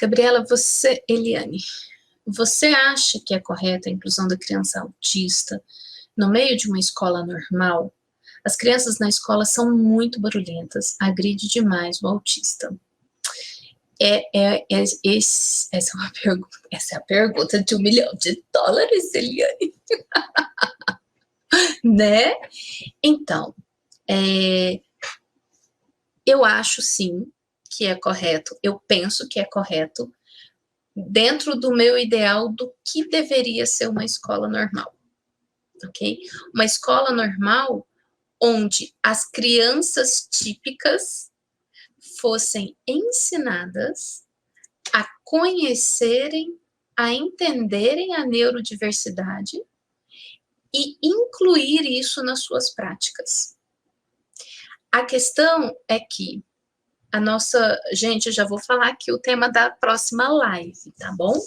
Gabriela, Eliane, você acha que é correta a inclusão da criança autista no meio de uma escola normal? As crianças na escola são muito barulhentas, agride demais o autista. Essa é a pergunta de $1 milhão, Eliane. Né? Então, eu acho sim que é correto, eu penso que é correto, dentro do meu ideal do que deveria ser uma escola normal, ok? Uma escola normal onde as crianças típicas fossem ensinadas a conhecerem, a entenderem a neurodiversidade e incluir isso nas suas práticas. A questão é que gente, eu já vou falar aqui o tema da próxima live, tá bom?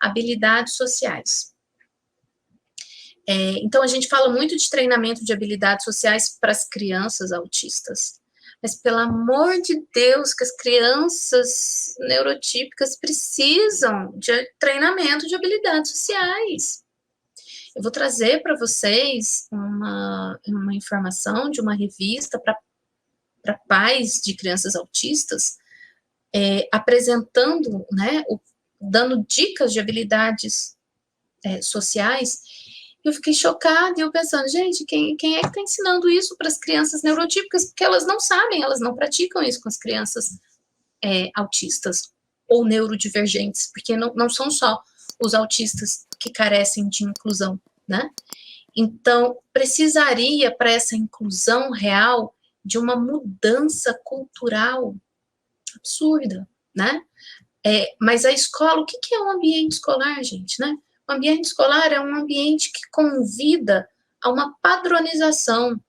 Habilidades sociais. Então, a gente fala muito de treinamento de habilidades sociais para as crianças autistas. Mas, pelo amor de Deus, que as crianças neurotípicas precisam de treinamento de habilidades sociais. Eu vou trazer para vocês uma informação de uma revista para pais de crianças autistas, apresentando, né, dando dicas de habilidades sociais. Eu fiquei chocada e eu pensando, gente, quem é que está ensinando isso para as crianças neurotípicas? Porque elas não sabem, elas não praticam isso com as crianças autistas ou neurodivergentes, porque não são só os autistas que carecem de inclusão, né? Então, precisaria para essa inclusão real de uma mudança cultural absurda, né? Mas a escola, o que é um ambiente escolar, gente, né? O ambiente escolar é um ambiente que convida a uma padronização.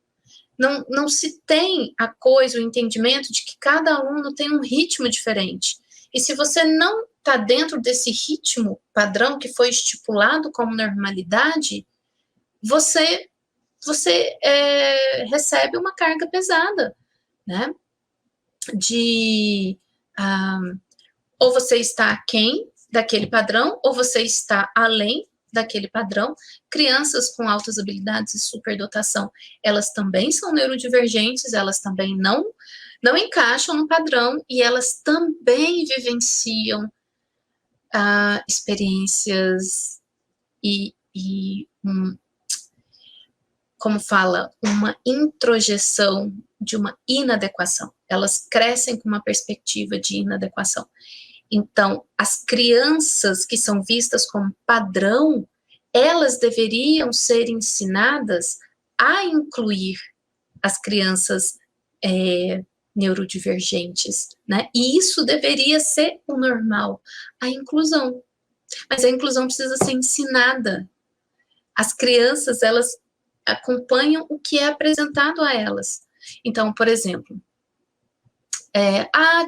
Não se tem a coisa, o entendimento de que cada aluno tem um ritmo diferente. E se você não está dentro desse ritmo padrão que foi estipulado como normalidade, você recebe uma carga pesada, né? Ou você está aquém daquele padrão, ou você está além daquele padrão. Crianças com altas habilidades e superdotação, elas também são neurodivergentes, elas também não encaixam no padrão, e elas também vivenciam experiências como fala, uma introjeção de uma inadequação. Elas crescem com uma perspectiva de inadequação. Então, as crianças que são vistas como padrão, elas deveriam ser ensinadas a incluir as crianças neurodivergentes, né? E isso deveria ser o normal, a inclusão. Mas a inclusão precisa ser ensinada. As crianças, elas acompanham o que é apresentado a elas. Então, por exemplo,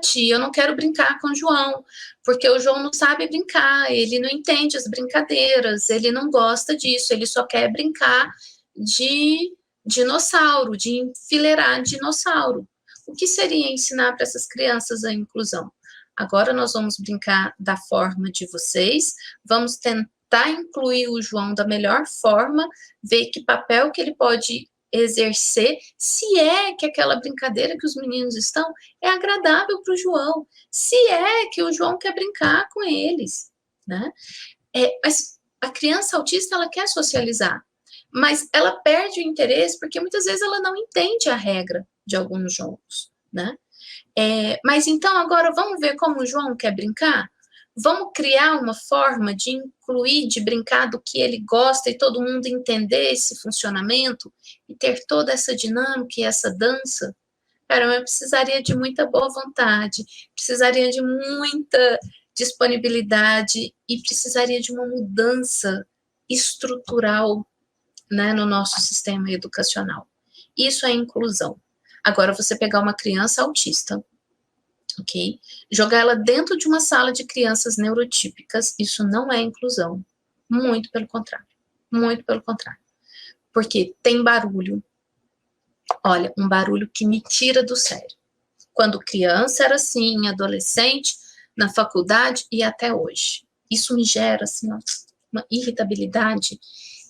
tia, eu não quero brincar com o João, porque o João não sabe brincar, ele não entende as brincadeiras, ele não gosta disso, ele só quer brincar de dinossauro, de enfileirar dinossauro. O que seria ensinar para essas crianças a inclusão? Agora nós vamos brincar da forma de vocês, vamos tentar incluir o João da melhor forma, ver que papel que ele pode exercer, se é que aquela brincadeira que os meninos estão é agradável para o João, se é que o João quer brincar com eles, né? Mas a criança autista, ela quer socializar, mas ela perde o interesse porque muitas vezes ela não entende a regra de alguns jogos, né? Mas então agora vamos ver como o João quer brincar? Vamos criar uma forma de incluir, de brincar do que ele gosta e todo mundo entender esse funcionamento e ter toda essa dinâmica e essa dança? Cara, eu precisaria de muita boa vontade, precisaria de muita disponibilidade e precisaria de uma mudança estrutural, né, no nosso sistema educacional. Isso é inclusão. Agora, você pegar uma criança autista, ok? Jogar ela dentro de uma sala de crianças neurotípicas, isso não é inclusão. Muito pelo contrário. Muito pelo contrário. Porque tem barulho. Olha, um barulho que me tira do sério. Quando criança era assim, adolescente, na faculdade e até hoje. Isso me gera, assim, uma irritabilidade,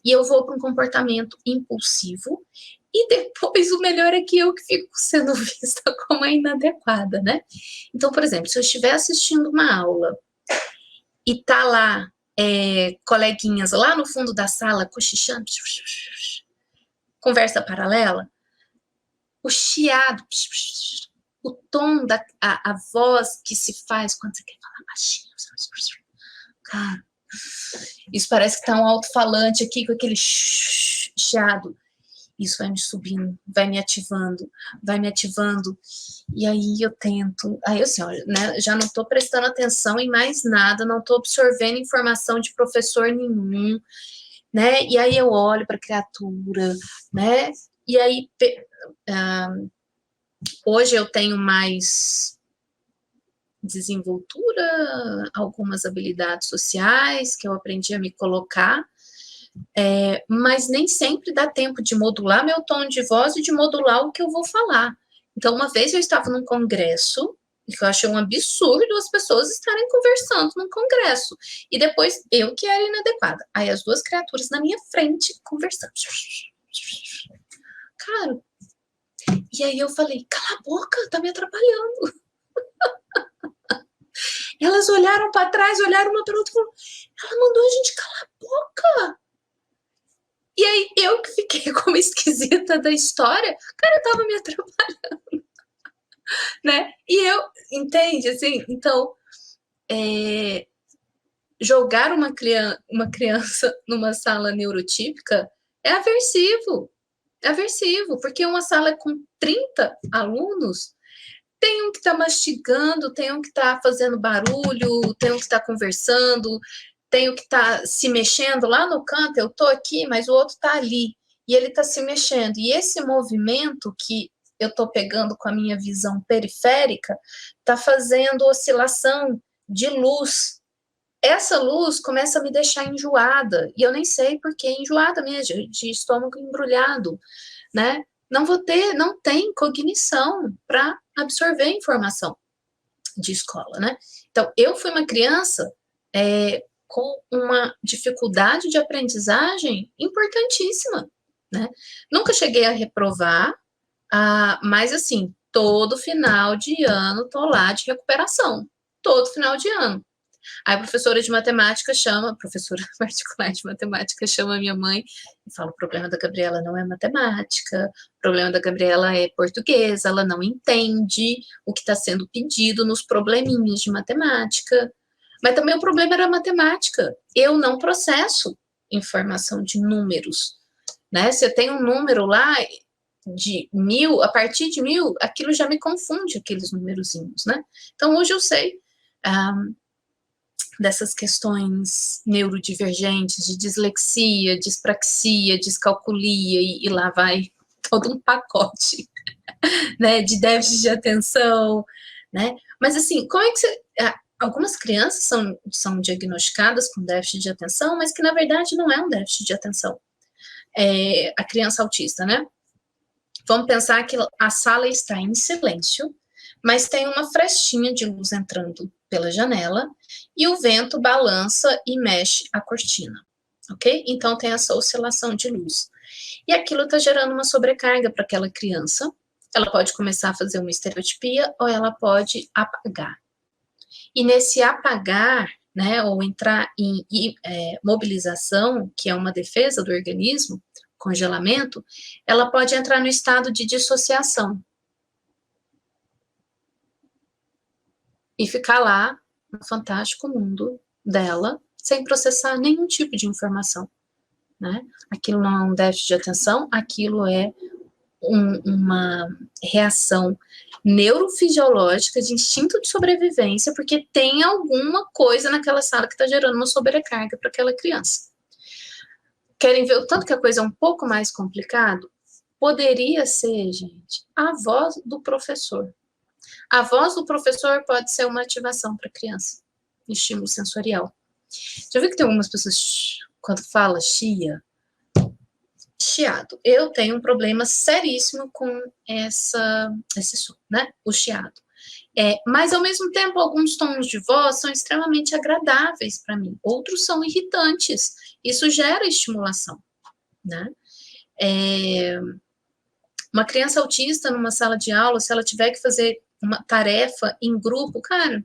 e eu vou para um comportamento impulsivo, e depois o melhor é que eu que fico sendo vista como a inadequada, né? Então, por exemplo, se eu estiver assistindo uma aula e tá lá coleguinhas lá no fundo da sala cochichando, conversa paralela, o chiado, o tom a voz que se faz quando você quer falar baixinho, cara, isso parece que tá um alto-falante aqui com aquele chiado. Isso vai me subindo, vai me ativando, e aí eu tento, aí assim, olha, né, já não tô prestando atenção em mais nada, não tô absorvendo informação de professor nenhum, né, e aí eu olho para a criatura, né, e aí hoje eu tenho mais desenvoltura, algumas habilidades sociais que eu aprendi a me colocar, mas nem sempre dá tempo de modular meu tom de voz e de modular o que eu vou falar. Então, uma vez eu estava num congresso, e eu achei um absurdo as pessoas estarem conversando num congresso, e depois eu que era inadequada. Aí as duas criaturas na minha frente conversando. Cara, e aí eu falei, cala a boca, tá me atrapalhando. Elas olharam para trás, olharam uma para outra e falaram, ela mandou a gente calar a boca. E aí eu que fiquei como esquisita da história, cara, tava me atrapalhando, né? E eu, entende, assim, então, jogar uma criança numa sala neurotípica é aversivo, porque uma sala com 30 alunos, tem um que está mastigando, tem um que está fazendo barulho, tem um que está conversando, tem um que está se mexendo lá no canto, eu estou aqui, mas o outro está ali, e ele está se mexendo. E esse movimento que eu estou pegando com a minha visão periférica está fazendo oscilação de luz. Essa luz começa a me deixar enjoada, e eu nem sei por que enjoada mesmo, de estômago embrulhado, né? Não tem cognição para absorver informação de escola, né? Então, eu fui uma criança com uma dificuldade de aprendizagem importantíssima, né? Nunca cheguei a reprovar, mas assim, todo final de ano tô lá de recuperação, todo final de ano. Aí a professora de matemática professora particular de matemática chama a minha mãe e fala, o problema da Gabriela não é matemática, o problema da Gabriela é português, ela não entende o que está sendo pedido nos probleminhas de matemática. Mas também o problema era a matemática. Eu não processo informação de números, né? Se eu tenho um número lá de 1000, a partir de 1000, aquilo já me confunde, aqueles numerozinhos, né? Então, hoje eu sei dessas questões neurodivergentes, de dislexia, dispraxia, descalculia, e lá vai todo um pacote, né, de déficit de atenção, né, mas assim, como é que você... Algumas crianças são diagnosticadas com déficit de atenção, mas que na verdade não é um déficit de atenção, a criança autista, né, vamos pensar que a sala está em silêncio, mas tem uma frestinha de luz entrando pela janela e o vento balança e mexe a cortina, ok? Então tem essa oscilação de luz. E aquilo está gerando uma sobrecarga para aquela criança. Ela pode começar a fazer uma estereotipia ou ela pode apagar. E nesse apagar, né, ou entrar em mobilização, que é uma defesa do organismo, congelamento, ela pode entrar no estado de dissociação. E ficar lá no fantástico mundo dela, sem processar nenhum tipo de informação, né? Aquilo não é um déficit de atenção, aquilo é uma reação neurofisiológica de instinto de sobrevivência, porque tem alguma coisa naquela sala que está gerando uma sobrecarga para aquela criança. Querem ver o tanto que a coisa é um pouco mais complicado? Poderia ser, gente, a voz do professor. A voz do professor pode ser uma ativação para a criança, estímulo sensorial. Já viu que tem algumas pessoas, quando fala chiado. Eu tenho um problema seríssimo com esse som, né? O chiado. Mas, ao mesmo tempo, alguns tons de voz são extremamente agradáveis para mim, outros são irritantes. Isso gera estimulação, né? Uma criança autista numa sala de aula, se ela tiver que fazer uma tarefa em grupo, cara,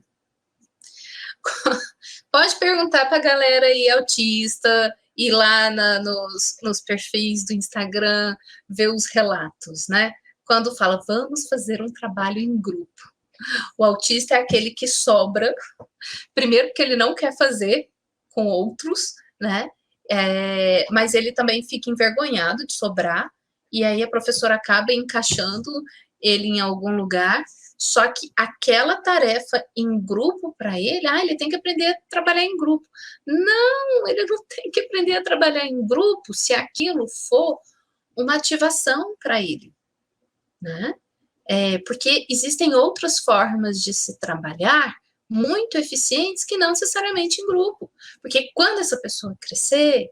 pode perguntar para a galera aí autista, ir lá nos perfis do Instagram, ver os relatos, né? Quando fala, vamos fazer um trabalho em grupo. O autista é aquele que sobra, primeiro porque ele não quer fazer com outros, né? Mas ele também fica envergonhado de sobrar, e aí a professora acaba encaixando ele em algum lugar, só que aquela tarefa em grupo para ele, ele tem que aprender a trabalhar em grupo. Não, ele não tem que aprender a trabalhar em grupo se aquilo for uma ativação para ele, né? Porque existem outras formas de se trabalhar muito eficientes que não necessariamente em grupo. Porque quando essa pessoa crescer,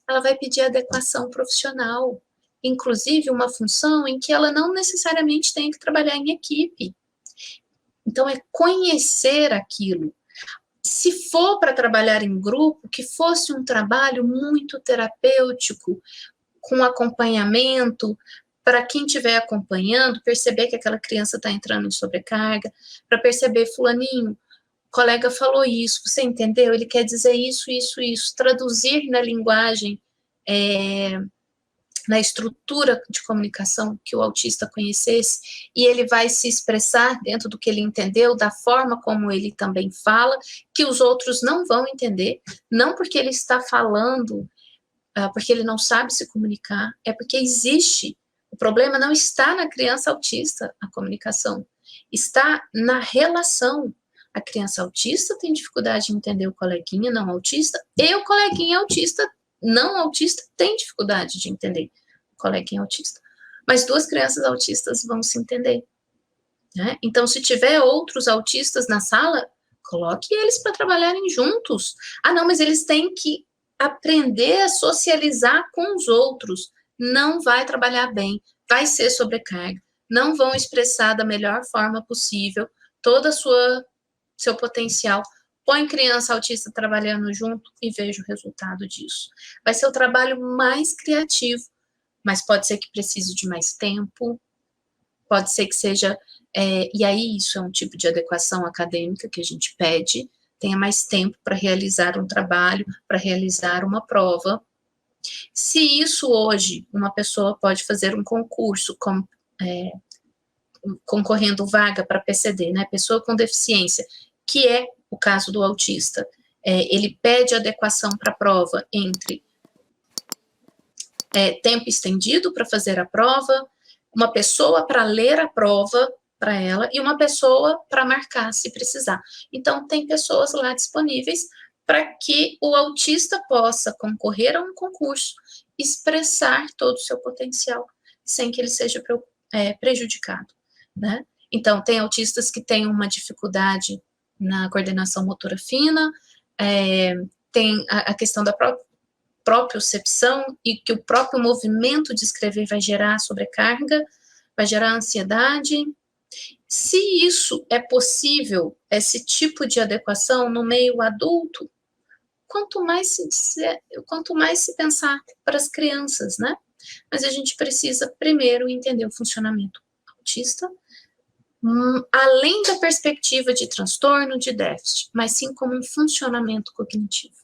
ela vai pedir adequação profissional, inclusive uma função em que ela não necessariamente tem que trabalhar em equipe. Então, é conhecer aquilo. Se for para trabalhar em grupo, que fosse um trabalho muito terapêutico, com acompanhamento, para quem estiver acompanhando, perceber que aquela criança está entrando em sobrecarga, para perceber, fulaninho, o colega falou isso, você entendeu? Ele quer dizer isso, isso, isso. Traduzir na linguagem, na estrutura de comunicação que o autista conhecesse, e ele vai se expressar dentro do que ele entendeu, da forma como ele também fala, que os outros não vão entender, não porque ele está falando, porque ele não sabe se comunicar, é porque existe. O problema não está na criança autista, a comunicação, está na relação. A criança autista tem dificuldade de entender o coleguinha não autista, e o coleguinha autista não autista tem dificuldade de entender o coleguinha autista. Mas duas crianças autistas vão se entender, né? Então, se tiver outros autistas na sala, coloque eles para trabalharem juntos. Não, mas eles têm que aprender a socializar com os outros. Não vai trabalhar bem, vai ser sobrecarga, não vão expressar da melhor forma possível todo seu potencial. Põe criança autista trabalhando junto e veja o resultado disso. Vai ser o trabalho mais criativo, mas pode ser que precise de mais tempo, pode ser que seja... e aí isso é um tipo de adequação acadêmica que a gente pede, tenha mais tempo para realizar um trabalho, para realizar uma prova. Se isso hoje, uma pessoa pode fazer um concurso concorrendo vaga para PCD, né, pessoa com deficiência, que é o caso do autista, ele pede adequação para a prova entre tempo estendido para fazer a prova, uma pessoa para ler a prova para ela e uma pessoa para marcar se precisar. Então, tem pessoas lá disponíveis para que o autista possa concorrer a um concurso, expressar todo o seu potencial, sem que ele seja prejudicado, né? Então, tem autistas que têm uma dificuldade na coordenação motora fina, tem a questão da propriocepção e que o próprio movimento de escrever vai gerar sobrecarga, vai gerar ansiedade. Se isso é possível, esse tipo de adequação no meio adulto, quanto mais se pensar para as crianças, né? Mas a gente precisa primeiro entender o funcionamento autista, além da perspectiva de transtorno, de déficit, mas sim como um funcionamento cognitivo.